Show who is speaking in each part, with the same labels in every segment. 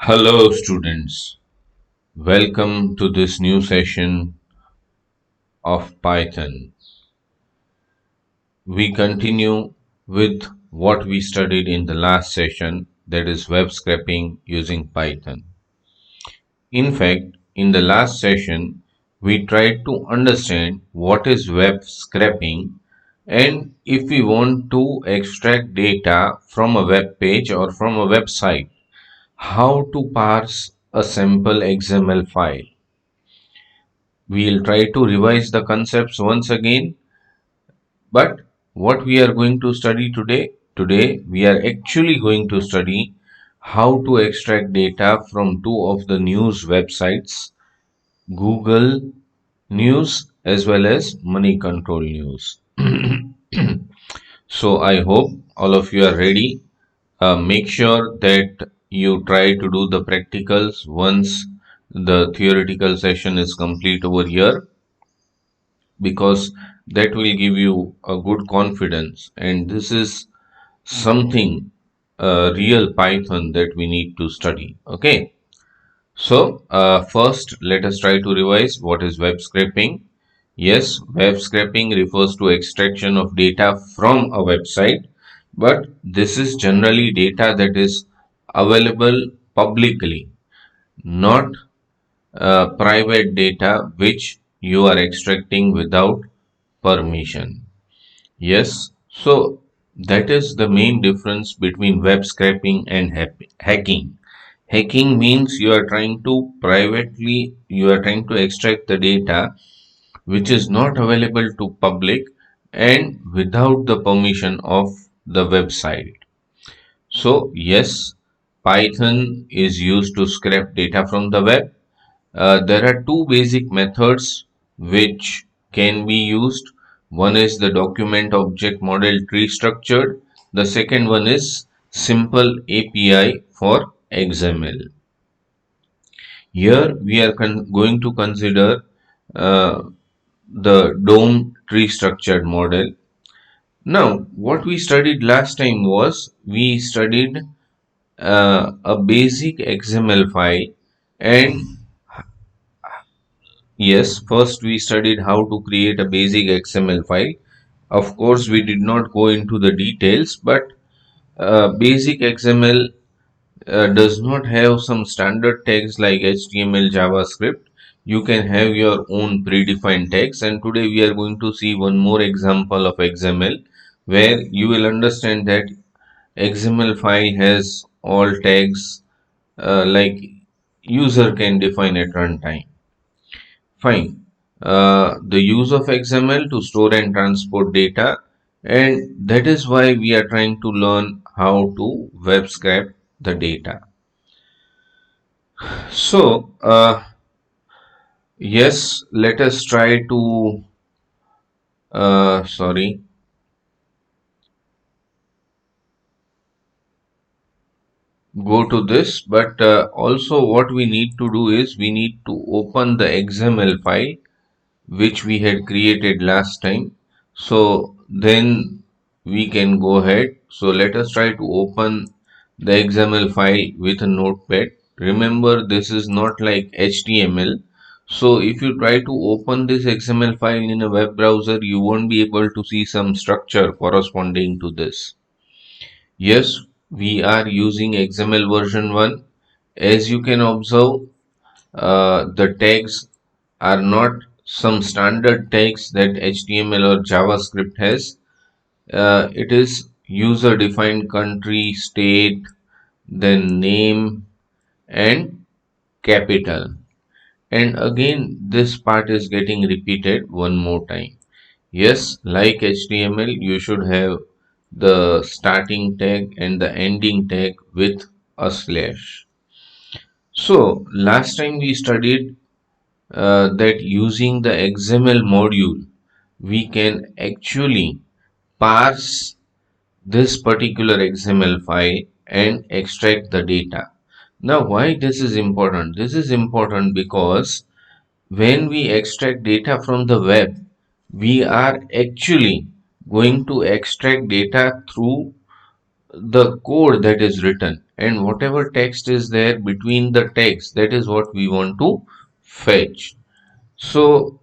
Speaker 1: Hello students, welcome to this new session of Python. We continue with what we studied in the last session, that is web scraping using Python. In fact, in the last session, we tried to understand what is web scraping and if we want to extract data from a web page or from a website, how to parse a simple XML file. We'll try to revise the concepts once again, but what we are going to study today we are actually going to study how to extract data from two of the news websites, Google News as well as Money Control News. So I hope all of you are ready. Make sure that you try to do the practicals once the theoretical session is complete over here, because that will give you a good confidence, and this is something real Python that we need to study. Okay, so first let us try to revise what is web scraping. Yes, web scraping refers to extraction of data from a website, but this is generally data that is available publicly, not private data which you are extracting without permission. Yes, so that is the main difference between web scraping and hacking. Hacking means you are trying to extract the data which is not available to public and without the permission of the website. So yes, Python is used to scrape data from the web. There are two basic methods which can be used. One is the document object model tree structured. The second one is simple API for XML. Here we are going to consider uh, the DOM tree structured model. Now, what we studied last time was we studied a basic XML file, and yes, first we studied how to create a basic XML file. Of course, we did not go into the details, but basic XML does not have some standard tags like HTML, JavaScript. You can have your own predefined tags, and today we are going to see one more example of XML where you will understand that XML file has all tags like user can define at runtime. Fine. The use of XML to store and transport data, and that is why we are trying to learn how to web scrape the data. So, yes, let us try to, sorry, go to this, but also what we need to do is we need to open the XML file which we had created last time. So then we can go ahead. So let us try to open the XML file with a notepad. Remember, this is not like HTML. So if you try to open this XML file in a web browser, you won't be able to see some structure corresponding to this. Yes, we are using XML version 1. As you can observe, the tags are not some standard tags that HTML or JavaScript has. It is user defined country, state, then name and capital. And again, this part is getting repeated one more time. Yes, like HTML, you should have the starting tag and the ending tag with a slash. So last time we studied that using the XML module, we can actually parse this particular XML file and extract the data. Now, why this is important? This is important because when we extract data from the web, we are actually going to extract data through the code that is written. and whatever text is there between the text, that is what we want to fetch. So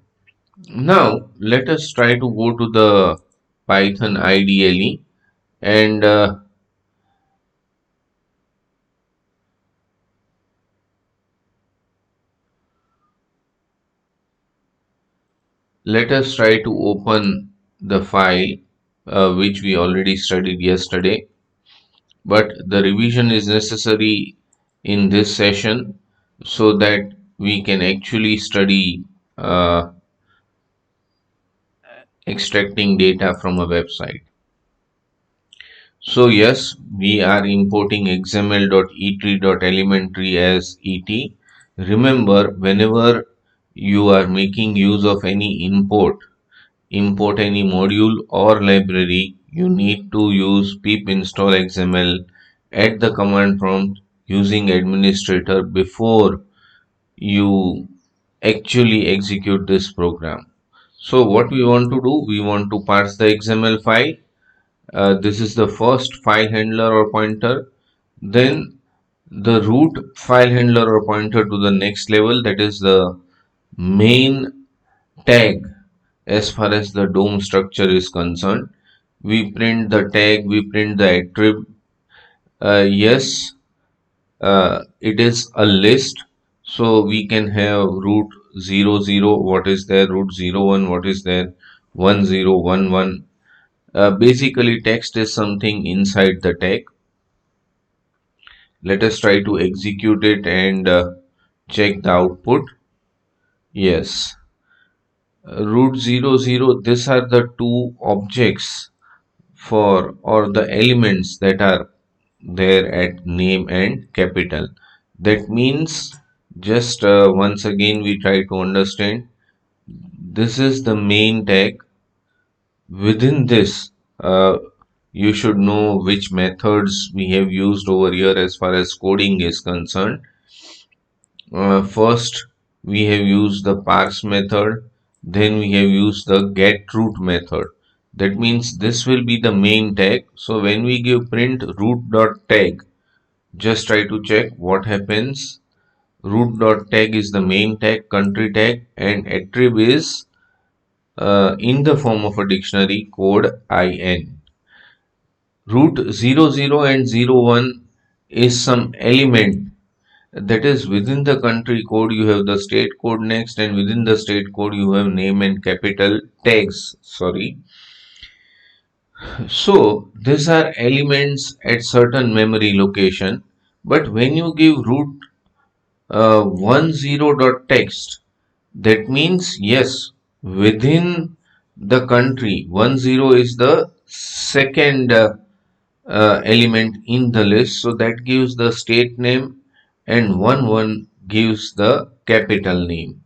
Speaker 1: now let us try to go to the Python IDLE, and let us try to open the file which we already studied yesterday, but the revision is necessary in this session so that we can actually study extracting data from a website. So yes, we are importing xml.etree.elementary as et. Remember, whenever you are making use of any import any module or library, you need to use pip install xml at the command prompt using administrator before you actually execute this program. So what we want to do, we want to parse the XML file. This is the first file handler or pointer. Then the root file handler or pointer to the next level, that is the main tag as far as the DOM structure is concerned. We print the tag, we print the attrib. Yes, it is a list, so we can have root 00, what is there, root 01, what is there, 1011. Basically text is something inside the tag. Let us try to execute it and check the output. Yes, root 00, these are the two objects for, or the elements that are there at name and capital. That means, just once again we try to understand, this is the main tag. Within this, you should know which methods we have used over here as far as coding is concerned. First, we have used the parse method, then we have used the getRoot method. That means this will be the main tag. So when we give print root.tag, just try to check what happens. Root.tag is the main tag, country tag, and attrib is in the form of a dictionary code IN. Root 00 and 01 is some element that is within the country code. You have the state code next, and within the state code you have name and capital tags. Sorry. So these are elements at certain memory location. But when you give root 10.text, that means yes, within the country 10 is the second element in the list, so that gives the state name, and 11 gives the capital name.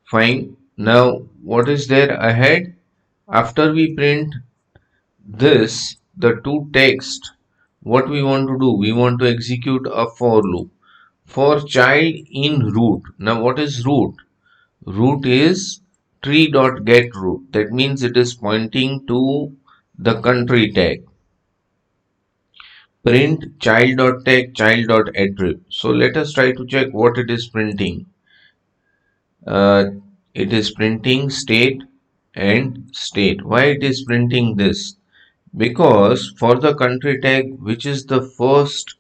Speaker 1: Fine. Now what is there ahead? After we print this, the two text, what we want to do, we want to execute a for loop for child in root. Now what is root? Root is tree.getRoot. That means it is pointing to the country tag. Print child.tag child.attrib. So let us try to check what it is printing. Uh, it is printing state and state. Why it is printing this? Because for the country tag, which is the first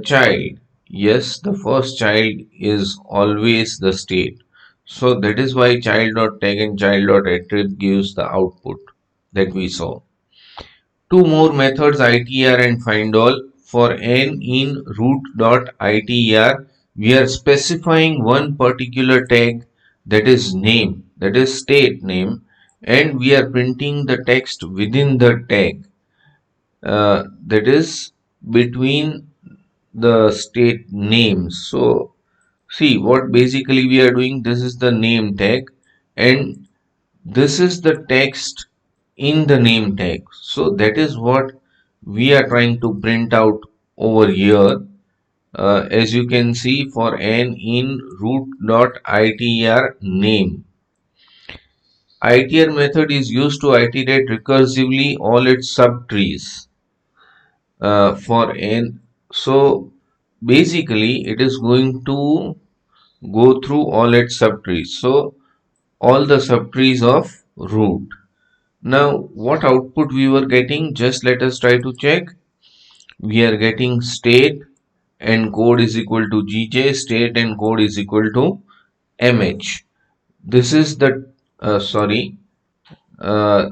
Speaker 1: child, yes, the first child is always the state. So that is why child.tag and child.attrib gives the output that we saw. Two more methods, itr and findAll. For n in root.itr, we are specifying one particular tag, that is name, that is state name, and we are printing the text within the tag, that is between the state names. So see what basically we are doing. This is the name tag, and this is the text in the name tag. So that is what we are trying to print out over here. As you can see, for n in root.itr name, itr method is used to iterate recursively all its subtrees. For n So basically it is going to go through all its subtrees. So all the subtrees of root. Now what output we were getting? Just let us try to check. We are getting state and code is equal to gj, state and code is equal to mh. This is the sorry, uh,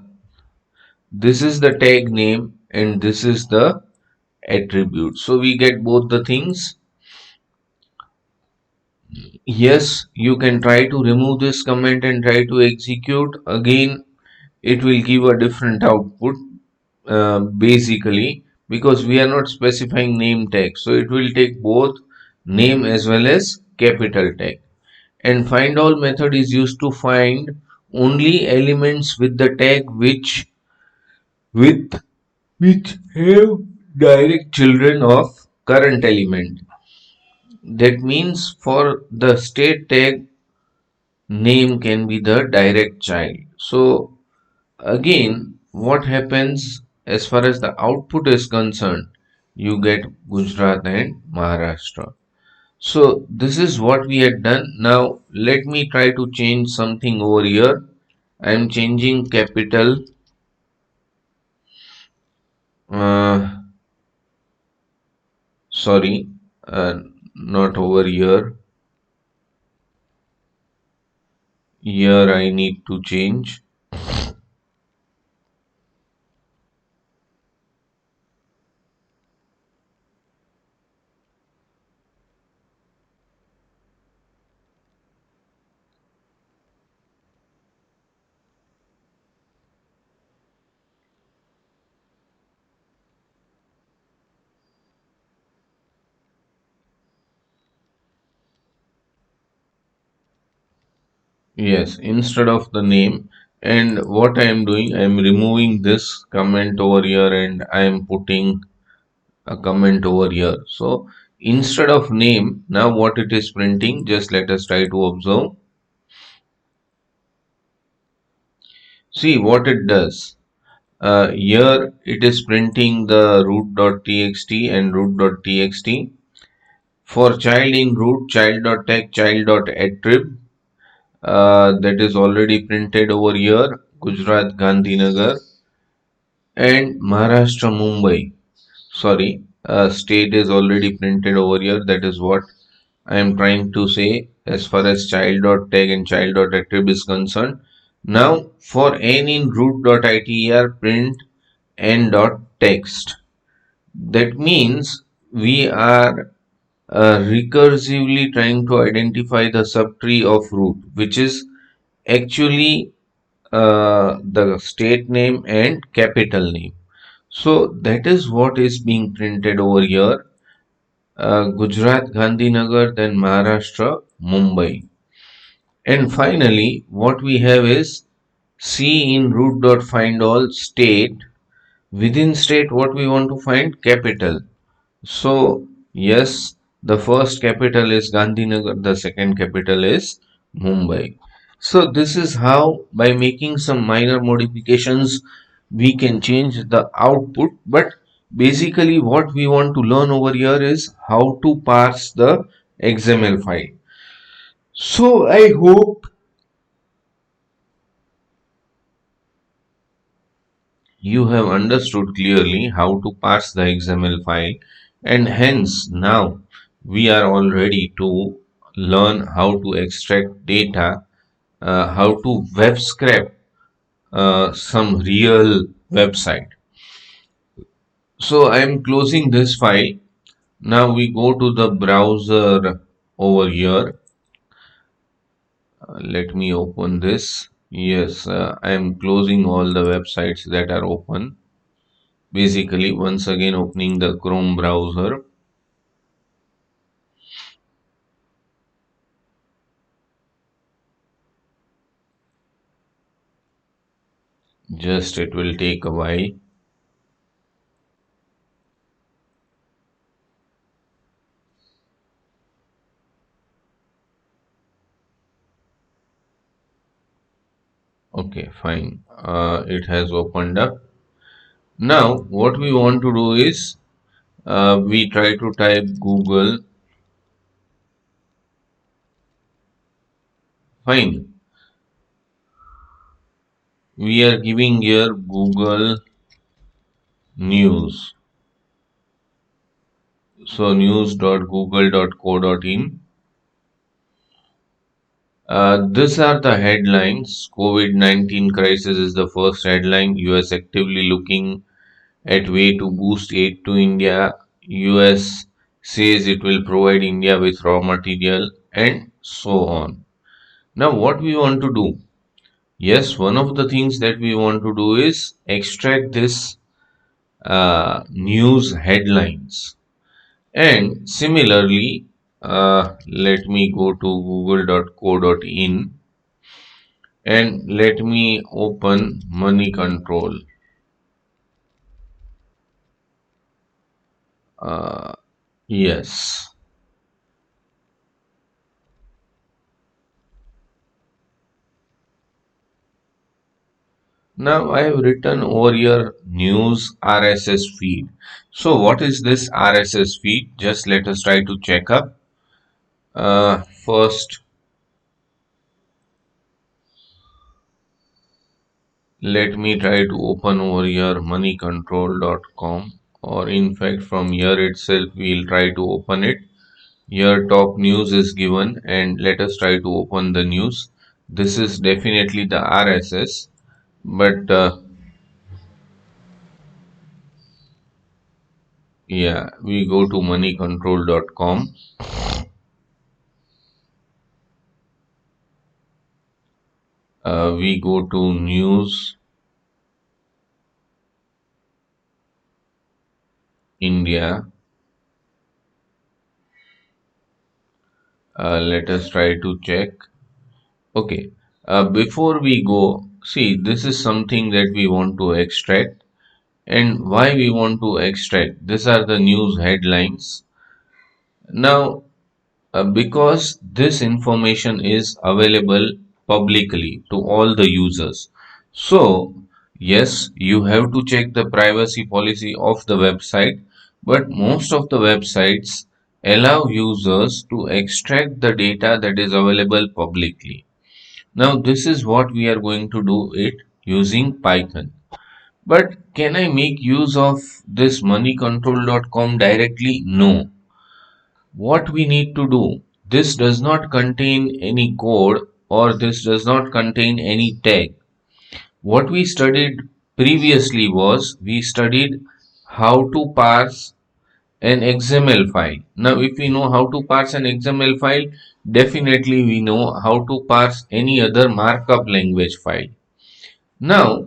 Speaker 1: this is the tag name and this is the attribute. So we get both the things. Yes, you can try to remove this comment and try to execute. Again, it will give a different output basically because we are not specifying name tag. So it will take both name as well as capital tag. And find all method is used to find only elements with the tag with which have direct children of current element. That means for the state tag, name can be the direct child. So again, what happens as far as the output is concerned, you get Gujarat and Maharashtra. So this is what we had done. Now let me try to change something over here. I am changing capital, uh, sorry, not over here. Here I need to change. Yes, instead of the name. And what I am doing, I am removing this comment over here and I am putting a comment over here. So instead of name, now what it is printing, just let us try to observe. See what it does. Here it is printing the root.txt and root.txt. For child in root, child.tag, child.attrib, that is already printed over here. Gujarat, Gandhinagar, and Maharashtra, Mumbai. Sorry, state is already printed over here. That is what I am trying to say as far as child.tag and child.attrib is concerned. Now, for n in root.iter, print n.text. That means we are recursively trying to identify the subtree of root, which is actually the state name and capital name. So that is what is being printed over here. Gujarat, Gandhinagar, then Maharashtra, Mumbai. And finally, what we have is C in root.findAll state. Within state, what we want to find? Capital. So, yes, the first capital is Gandhinagar, the second capital is Mumbai. So, this is how, by making some minor modifications, we can change the output. But basically, what we want to learn over here is how to parse the XML file. So, I hope you have understood clearly how to parse the XML file, and hence now we are all ready to learn how to extract data, how to web scrape some real website. So I am closing this file. Now we go to the browser over here. Let me open this. Yes, I am closing all the websites that are open. Basically, once again opening the Chrome browser. Just it will take a while. Okay, fine. It has opened up. Now, what we want to do is We try to type Google. Fine. We are giving here Google News. So news.google.co.in. These are the headlines. COVID-19 crisis is the first headline. US actively looking at way to boost aid to India. US says it will provide India with raw material and so on. Now, what we want to do? Yes, one of the things that we want to do is extract this news headlines. And similarly, let me go to google.co.in and let me open money control. Uh, yes. Now I have written over your news RSS feed. So what is this RSS feed? Just let us try to check up. First, let me try to open over here moneycontrol.com, or in fact from here itself we'll try to open it. Here top news is given and let us try to open the news. This is definitely the RSS, but yeah, we go to moneycontrol.com. We go to news India. Let us try to check. Okay. Before we go, see, this is something that we want to extract. And why we want to extract? These are the news headlines. Now, because this information is available publicly to all the users. So, yes, you have to check the privacy policy of the website, but most of the websites allow users to extract the data that is available publicly. Now, this is what we are going to do it using Python. But can I make use of this moneycontrol.com directly? No. What we need to do, this does not contain any code or this does not contain any tag. What we studied previously was we studied how to parse an XML file. Now, if we know how to parse an XML file, definitely we know how to parse any other markup language file. Now,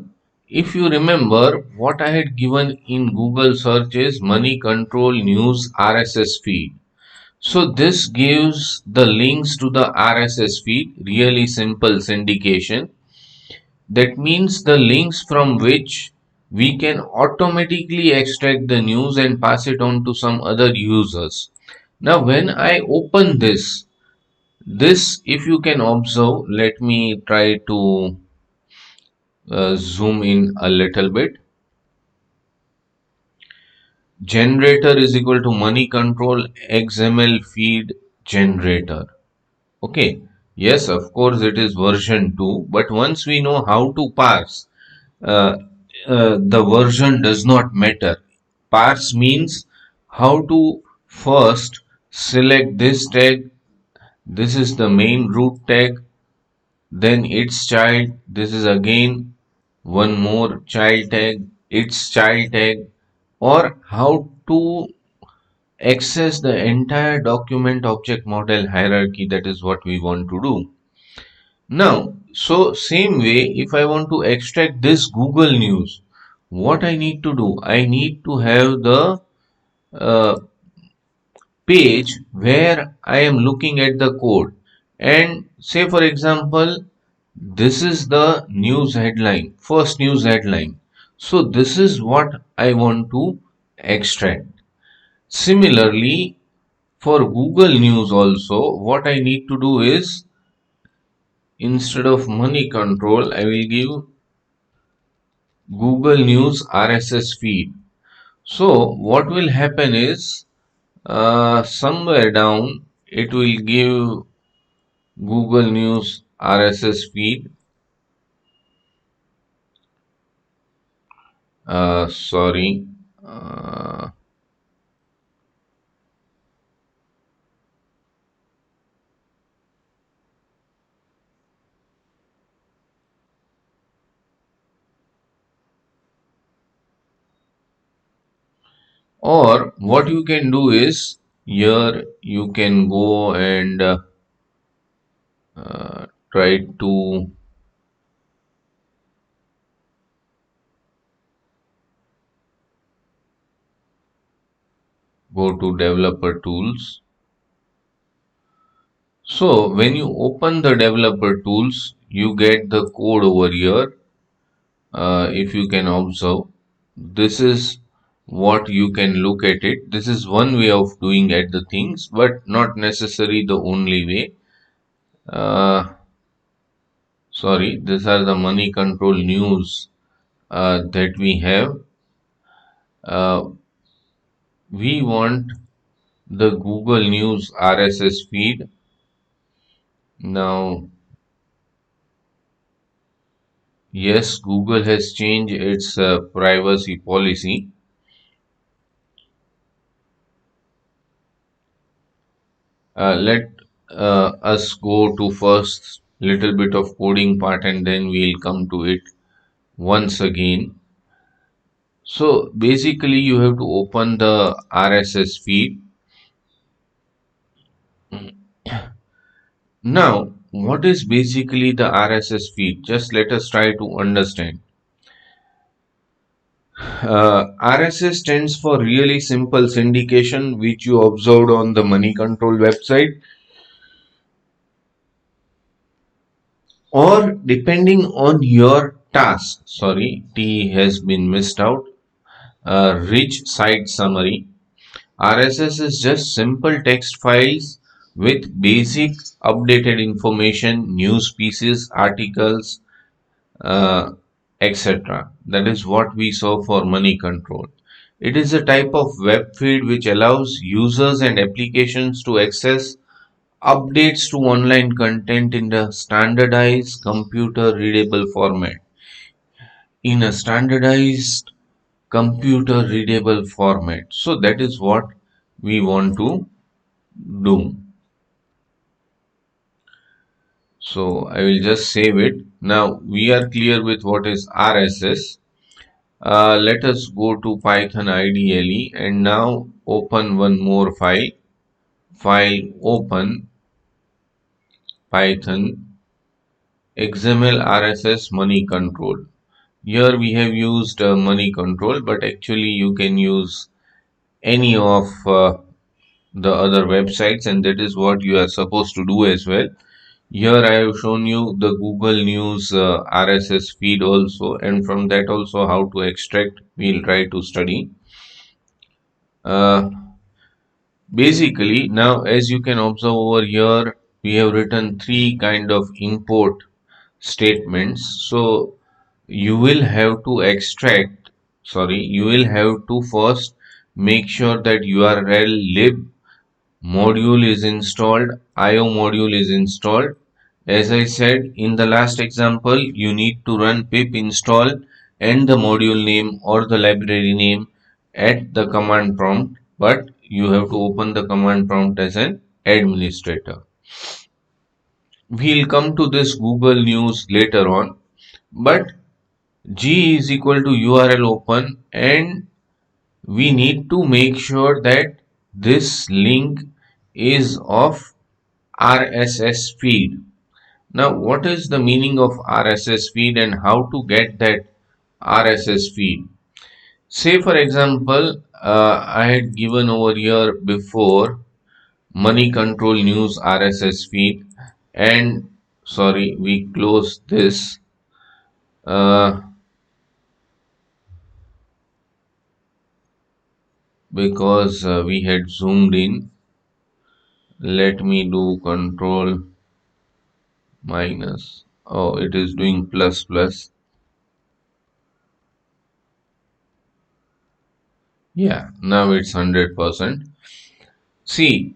Speaker 1: if you remember, what I had given in Google search is money control news RSS feed. So this gives the links to the RSS feed, really simple syndication. That means the links from which we can automatically extract the news and pass it on to some other users. Now when I open this if you can observe, let me try to zoom in a little bit. Generator is equal to money control XML feed generator. Okay, yes, of course it is version 2, but once we know how to parse, uh, the version does not matter. Parse means how to first select this tag, this is the main root tag, then its child, this is again one more child tag, its child tag, or how to access the entire document object model hierarchy. That is what we want to do. Now, so same way, if I want to extract this Google News, what I need to do? I need to have the uh, page where I am looking at the code. And say, for example, this is the news headline, first news headline. So, this is what I want to extract. Similarly, for Google News also, what I need to do is instead of money control, I will give Google News RSS feed. So what will happen is somewhere down it will give Google News RSS feed. Sorry. Uh, or what you can do is here you can go and try to go to developer tools. So when you open the developer tools, you get the code over here. If you can observe, this is what you can look at it. This is one way of doing at the things, but not necessarily the only way. Uh, Sorry, these are the money control news that we have. Uh, we want the Google News RSS feed. Now, yes, Google has changed its privacy policy. Let us go to first little bit of coding part and then we'll come to it once again. So basically you have to open the RSS feed. Now, what is basically the RSS feed? Just let us try to understand. RSS stands for really simple syndication, which you observed on the money control website, or depending on your task. Sorry, T has been missed out. Rich site summary. RSS is just simple text files with basic updated information, news pieces, articles, uh, etc. That is what we saw for money control. It is a type of web feed which allows users and applications to access updates to online content in the standardized computer readable format. In a standardized computer readable format. So that is what we want to do. So I will just save it. Now we are clear with what is RSS. Let us go to Python IDLE and now open one more file. File open Python XML RSS money control. Here we have used money control, but actually you can use any of the other websites, and that is what you are supposed to do as well. Here I have shown you the Google News RSS feed also, and from that also how to extract we'll try to study. Uh, Basically, now as you can observe over here, we have written three kind of import statements. So you will have to extract, sorry, you will have to first make sure that URL lib module is installed, IO module is installed. As I said in the last example, you need to run pip install and the module name or the library name at the command prompt, but you have to open the command prompt as an administrator. We'll come to this Google News later on, but G is equal to URL open, and we need to make sure that this link is of RSS feed. Now, what is the meaning of RSS feed and how to get that RSS feed? Say, for example, I had given over here before money control news RSS feed, and sorry, we close this uh, because we had zoomed in. Let me do control minus. Oh, it is doing plus plus. Yeah, now it's 100%. See,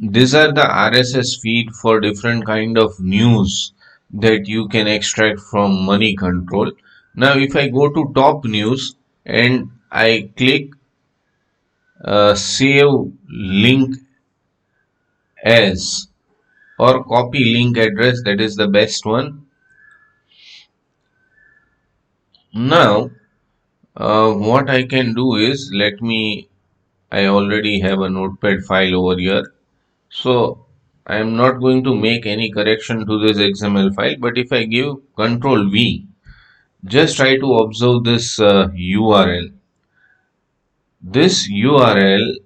Speaker 1: these are the RSS feed for different kind of news that you can extract from Money Control. Now, if I go to top news and I click save link as or copy link address, that is the best one. Now, what I can do is I already have a notepad file over here. So I am not going to make any correction to this XML file, but if I give Control V, just try to observe this URL. This URL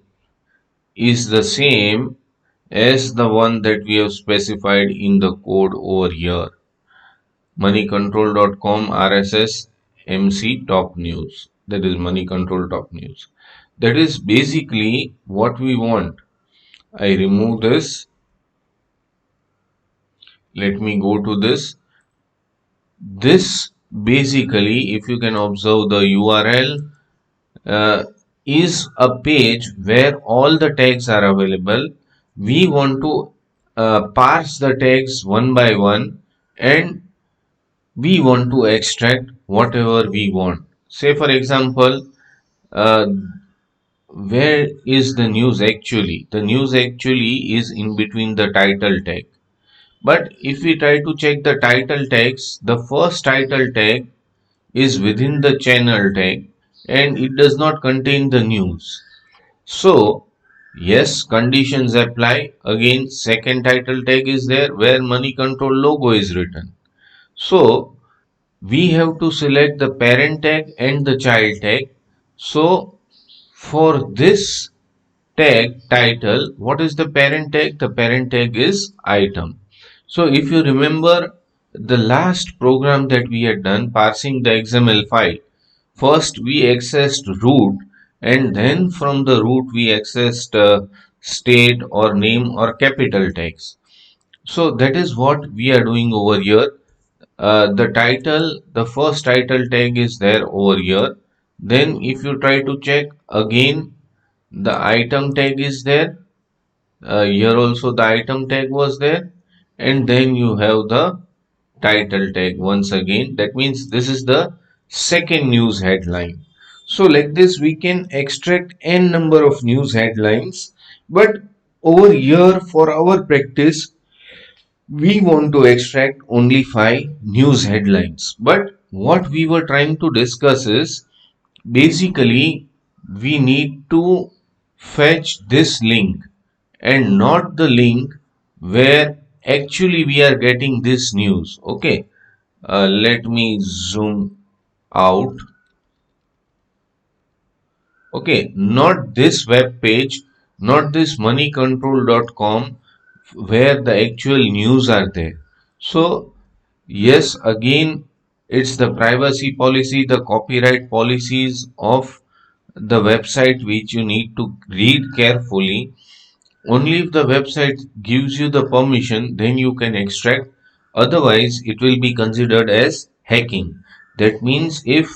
Speaker 1: is the same as the one that we have specified in the code over here. Moneycontrol.com RSS MC top news. That is Money Control top news. That is basically what we want. I remove this. Let me go to this. This basically, if you can observe the URL, uh, is a page where all the tags are available. We want to parse the tags one by one and we want to extract whatever we want. Say, for example, uh, where is the news actually? The news actually is in between the title tag. But if we try to check the title tags, the first title tag is within the channel tag and it does not contain the news. So, yes, conditions apply. Again, second title tag is there where money control logo is written. So, we have to select the parent tag and the child tag. So, for this tag title, what is the parent tag? The parent tag is item. So if you remember the last program that we had done parsing the XML file, first we accessed root and then from the root we accessed state or name or capital tags. So that is what we are doing over here. The first title tag is there over here. Then if you try to check again, the item tag is there. Here also the item tag was there. And then you have the title tag once again. That means this is the second news headline. So like this we can extract n number of news headlines. But over here for our practice we want to extract only 5 news headlines. But what we were trying to discuss is basically we need to fetch this link and not the link where actually we are getting this news. Okay, let me zoom out. Okay, not this web page, not this moneycontrol.com where the actual news are there. So yes, again, it's the privacy policy, the copyright policies of the website which you need to read carefully. Only if the website gives you the permission, then you can extract. Otherwise, it will be considered as hacking. That means if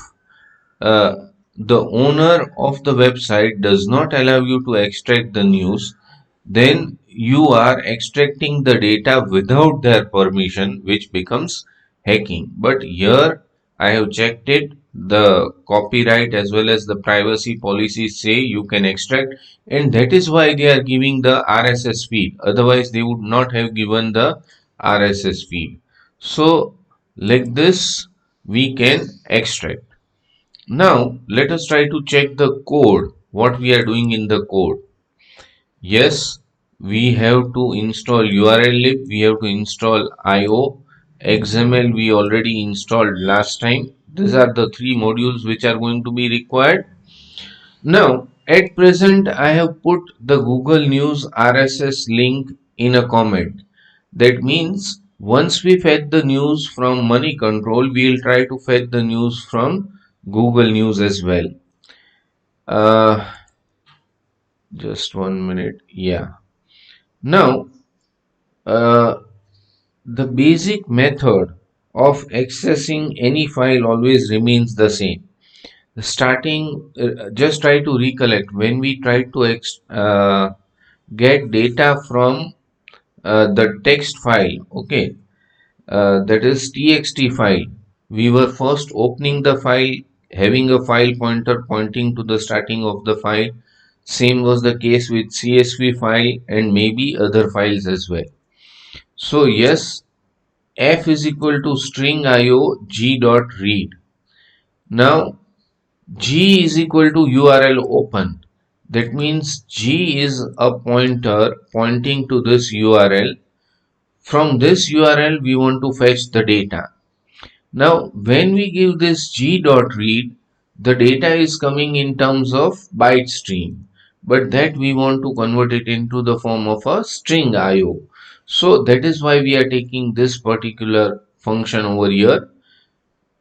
Speaker 1: uh, the owner of the website does not allow you to extract the news, then you are extracting the data without their permission, which becomes hacking. But here I have checked it. The copyright as well as the privacy policies say you can extract, and that is why they are giving the RSS feed. Otherwise, they would not have given the RSS feed. So, like this, we can extract. Now, let us try to check the code, what we are doing in the code. Yes, we have to install URLlib, we have to install IO, XML we already installed last time. These are the 3 modules which are going to be required. Now, at present, I have put the Google News RSS link in a comment. That means once we fetch the news from Money Control, we will try to fetch the news from Google News as well. Uh, just 1 minute. Yeah. Now, uh, the basic method of accessing any file always remains the same. Starting, just try to recollect when we try to get data from the text file, okay, that is txt file. We were first opening the file, having a file pointer pointing to the starting of the file. Same was the case with CSV file and maybe other files as well. So yes, f is equal to string io g dot read. Now g is equal to URL open. That means g is a pointer pointing to this URL. From this URL we want to fetch the data. Now when we give this g dot read, the data is coming in terms of byte stream, but that we want to convert it into the form of a string IO. So that is why we are taking this particular function over here.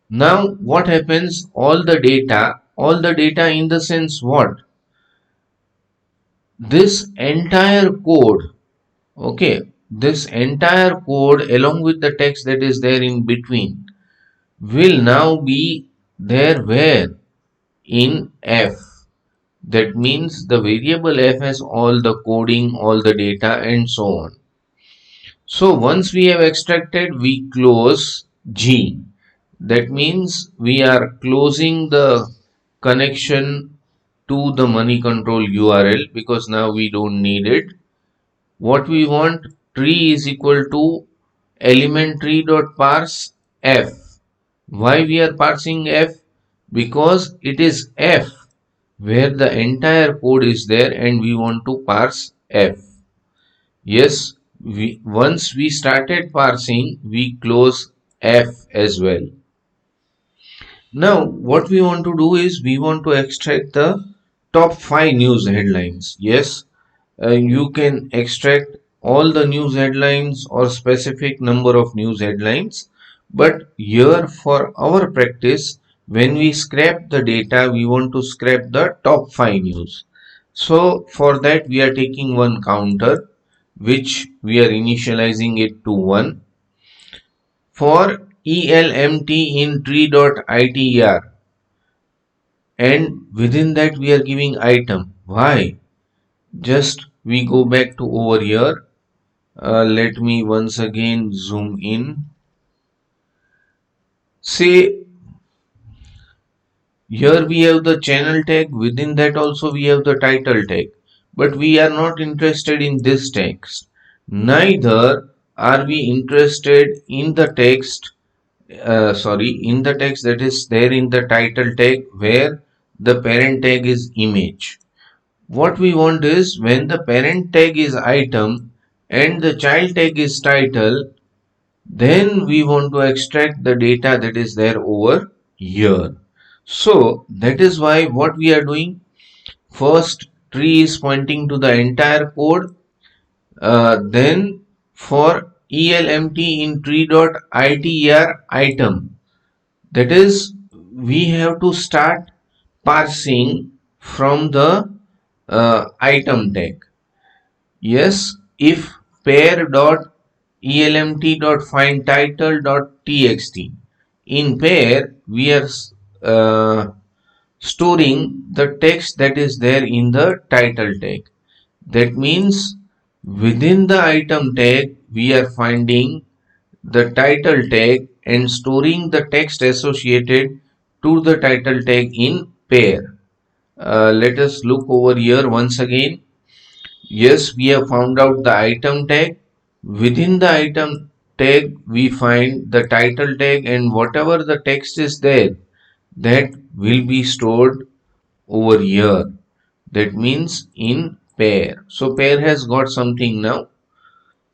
Speaker 1: Now what happens, all the data in the sense what, this entire code, okay, this entire code along with the text that is there in between will now be there where, in f. That means the variable f has all the coding, all the data and so on. So once we have extracted, we close G. That means we are closing the connection to the money control URL because now we don't need it. What we want, tree is equal to element tree dot parse f. Why we are parsing f? Because it is f where the entire code is there and we want to parse f. Yes, once we started parsing, we close f as well. Now, what we want to do is we want to extract the top 5 news headlines. Yes, you can extract all the news headlines or specific number of news headlines. But here for our practice, when we scrape the data, we want to scrape the top 5 news. So for that, we are taking one counter, which we are initializing it to 1. For ELMT in tree.itr, and within that we are giving item. Why? Just we go back to over here. Let me once again zoom in. Say here we have the channel tag, within that also we have the title tag, but we are not interested in this text. Neither are we interested in the text, in the text that is there in the title tag where the parent tag is image. What we want is when the parent tag is item and the child tag is title, then we want to extract the data that is there over here. So that is why what we are doing, first tree is pointing to the entire code, then for ELMT in tree.itr item, that is we have to start parsing from the item tag. Yes, if pair dot elmt dot find title dot txt, in pair we are storing the text that is there in the title tag. That means within the item tag we are finding the title tag and storing the text associated to the title tag in pair. Let us look over here once again. Yes, we have found out the item tag. Within the item tag, we find the title tag and whatever the text is there, that will be stored over here. That means in pair. So pair has got something now.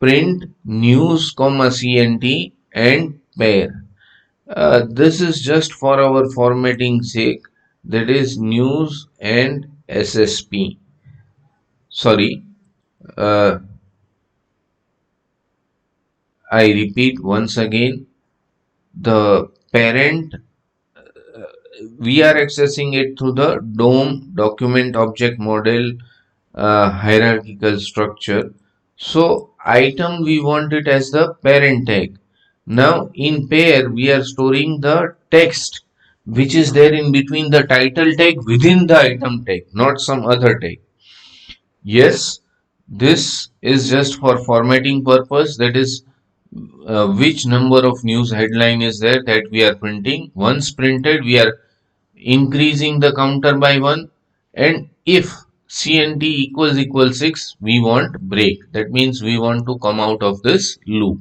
Speaker 1: Print news, cnt and pair. This is just for our formatting sake. That is news and SSP. Sorry. Uh, I repeat once again, the parent, we are accessing it through the DOM document object model hierarchical structure. So item we want it as the parent tag. Now in pair we are storing the text which is there in between the title tag within the item tag, not some other tag. Yes, this is just for formatting purpose. That is which number of news headline is there that we are printing. Once printed, we are increasing the counter by 1, and if CNT equals 6, we want break. That means we want to come out of this loop.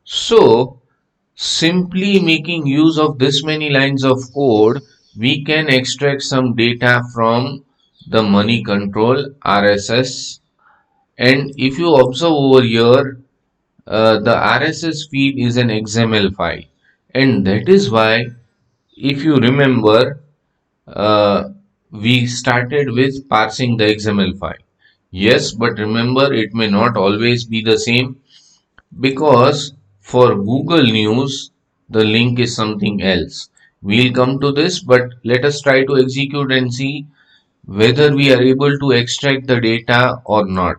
Speaker 1: So simply making use of this many lines of code, we can extract some data from the money control RSS. And if you observe over here, the RSS feed is an XML file, and that is why, if you remember, uh, we started with parsing the XML file. Yes, but remember, it may not always be the same, because for Google News, the link is something else. We'll come to this, but let us try to execute and see whether we are able to extract the data or not.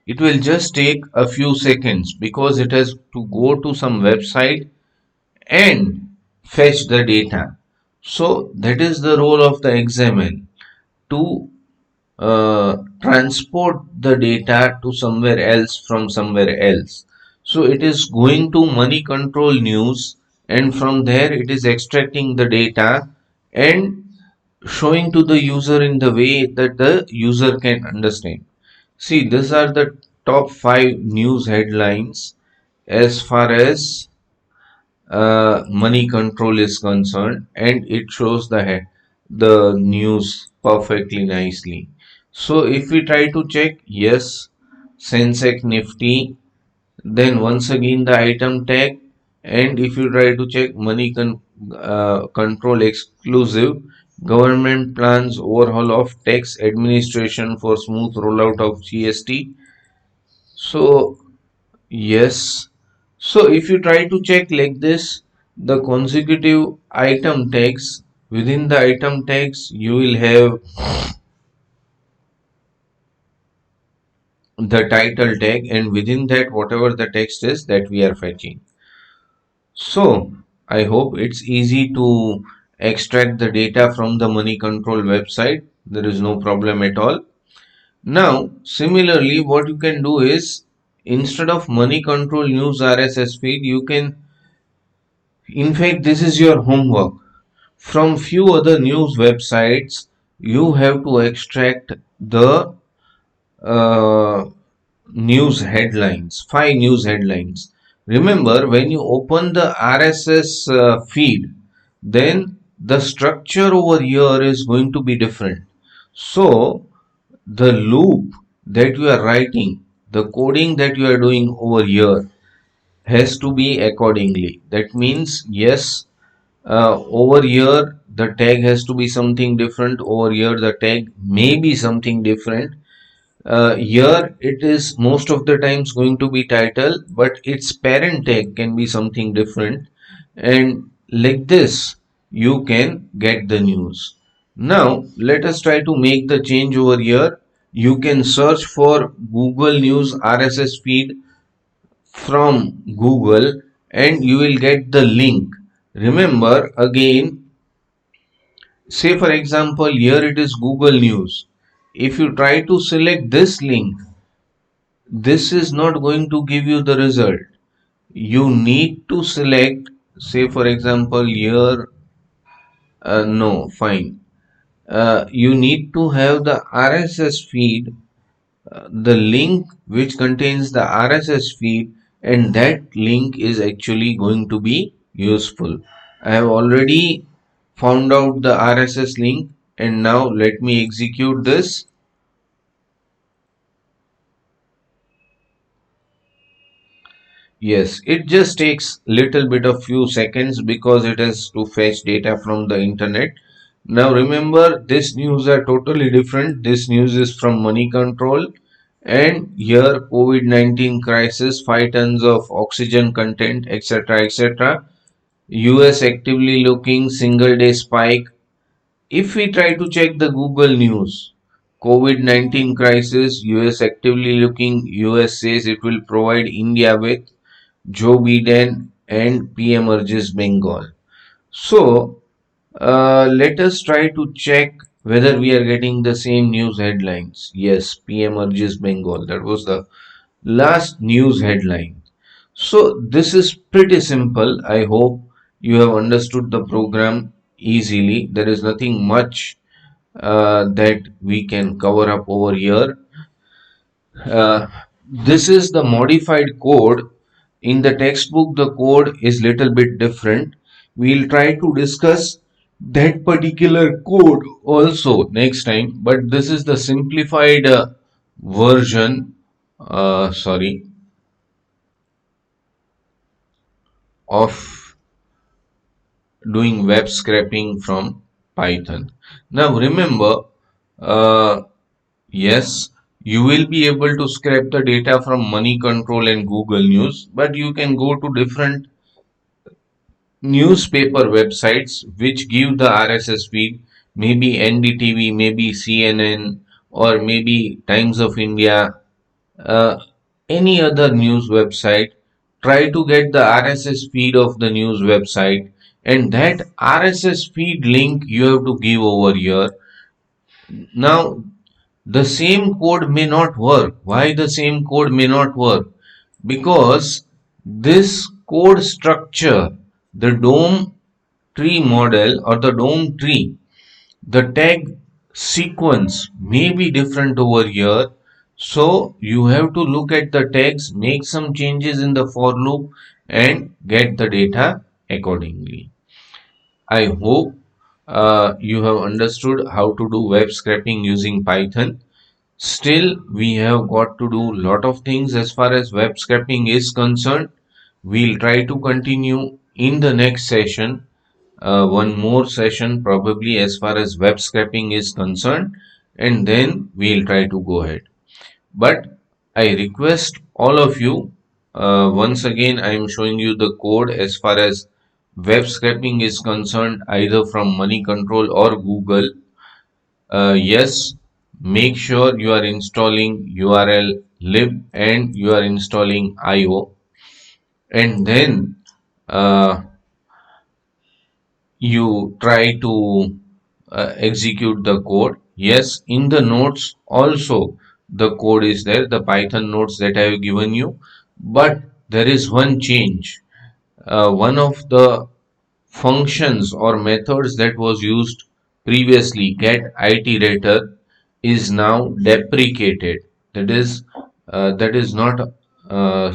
Speaker 1: It will just take a few seconds because it has to go to some website and fetch the data. So that is the role of the XML, to transport the data to somewhere else from somewhere else. So it is going to money control news, and from there it is extracting the data and showing to the user in the way that the user can understand. See, these are the top 5 news headlines as far as money control is concerned, and it shows the news perfectly nicely. So if we try to check, yes, Sensex Nifty, then once again the item tag, and if you try to check control exclusive, government plans overhaul of tax administration for smooth rollout of GST. So yes. So if you try to check like this, the consecutive item tags, within the item tags, you will have the title tag, and within that, whatever the text is that we are fetching. So I hope it's easy to extract the data from the money control website. There is no problem at all. Now, similarly, what you can do is, instead of money control news RSS feed, you can, in fact, this is your homework. From few other news websites, you have to extract the uh, news headlines, 5 news headlines. Remember, when you open the RSS feed, then the structure over here is going to be different. So, the loop that you are writing, the coding that you are doing over here has to be accordingly. That means, yes, over here the tag has to be something different, over here the tag may be something different. Here it is most of the times going to be title, but its parent tag can be something different, and like this you can get the news. Now let us try to make the change over here. You can search for Google News RSS feed from Google, and you will get the link. Remember again, say for example, here it is Google News. If you try to select this link, this is not going to give you the result. You need to select, say for example, here, no, fine. You need to have the RSS feed, the link which contains the RSS feed, and that link is actually going to be useful. I have already found out the RSS link, and now let me execute this. Yes, it just takes little bit of few seconds because it has to fetch data from the internet. Now remember, this news are totally different. This news is from Money Control, and here COVID-19 crisis, 5 tons of oxygen content, etc., etc. US actively looking single day spike. If we try to check the Google News, COVID-19 crisis, US actively looking, US says it will provide India with Joe Biden and PM urges Bengal. So, let us try to check whether we are getting the same news headlines. Yes, PM urges Bengal. That was the last news headline. So, this is pretty simple. I hope you have understood the program easily. There is nothing much that we can cover up over here. Uh, this is the modified code. In the textbook, the code is little bit different. We'll try to discuss that particular code also next time, but this is the simplified version, sorry, of doing web scraping from Python. Now remember, uh, yes, you will be able to scrape the data from Money Control and Google News, but you can go to different newspaper websites which give the RSS feed, maybe NDTV, maybe CNN, or maybe Times of India, uh, any other news website. Try to get the RSS feed of the news website, and that RSS feed link you have to give over here. Now, the same code may not work. Why the same code may not work? Because this code structure, the DOM tree model or the DOM tree, the tag sequence may be different over here. So you have to look at the tags, make some changes in the for loop and get the data accordingly. I hope you have understood how to do web scraping using Python. Still, we have got to do lot of things as far as web scraping is concerned. We'll try to continue in the next session, one more session probably as far as web scraping is concerned, and then we'll try to go ahead. But I request all of you, once again, I am showing you the code as far as web scraping is concerned, either from Money Control or Google. Yes, make sure you are installing URL lib and you are installing IO, and then uh, you try to execute the code. Yes, in the notes also the code is there, the Python notes that I have given you, but there is one change. One of the functions or methods that was used previously, get iterator, is now deprecated. That is not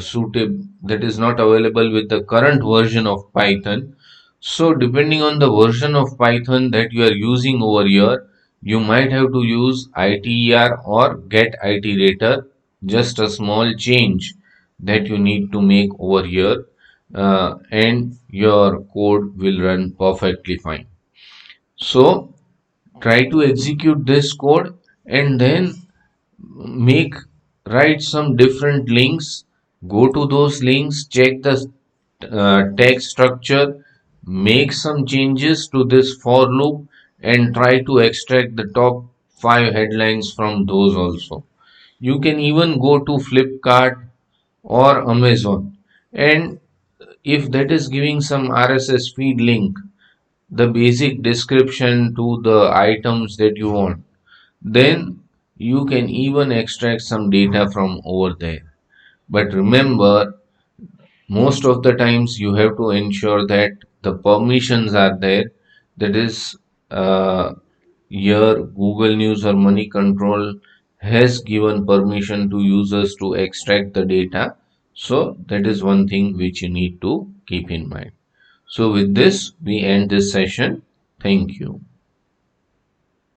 Speaker 1: suitable, that is not available with the current version of Python. So depending on the version of Python that you are using over here, you might have to use iter or get iterator. Just a small change that you need to make over here, and your code will run perfectly fine. So try to execute this code and then make write some different links. Go to those links, check the text structure, make some changes to this for loop, and try to extract the top 5 headlines from those also. You can even go to Flipkart or Amazon, and if that is giving some RSS feed link, the basic description to the items that you want, then you can even extract some data from over there. But remember, most of the times you have to ensure that the permissions are there. That is, here Google News or Money Control has given permission to users to extract the data. So that is one thing which you need to keep in mind. So with this, we end this session. Thank you.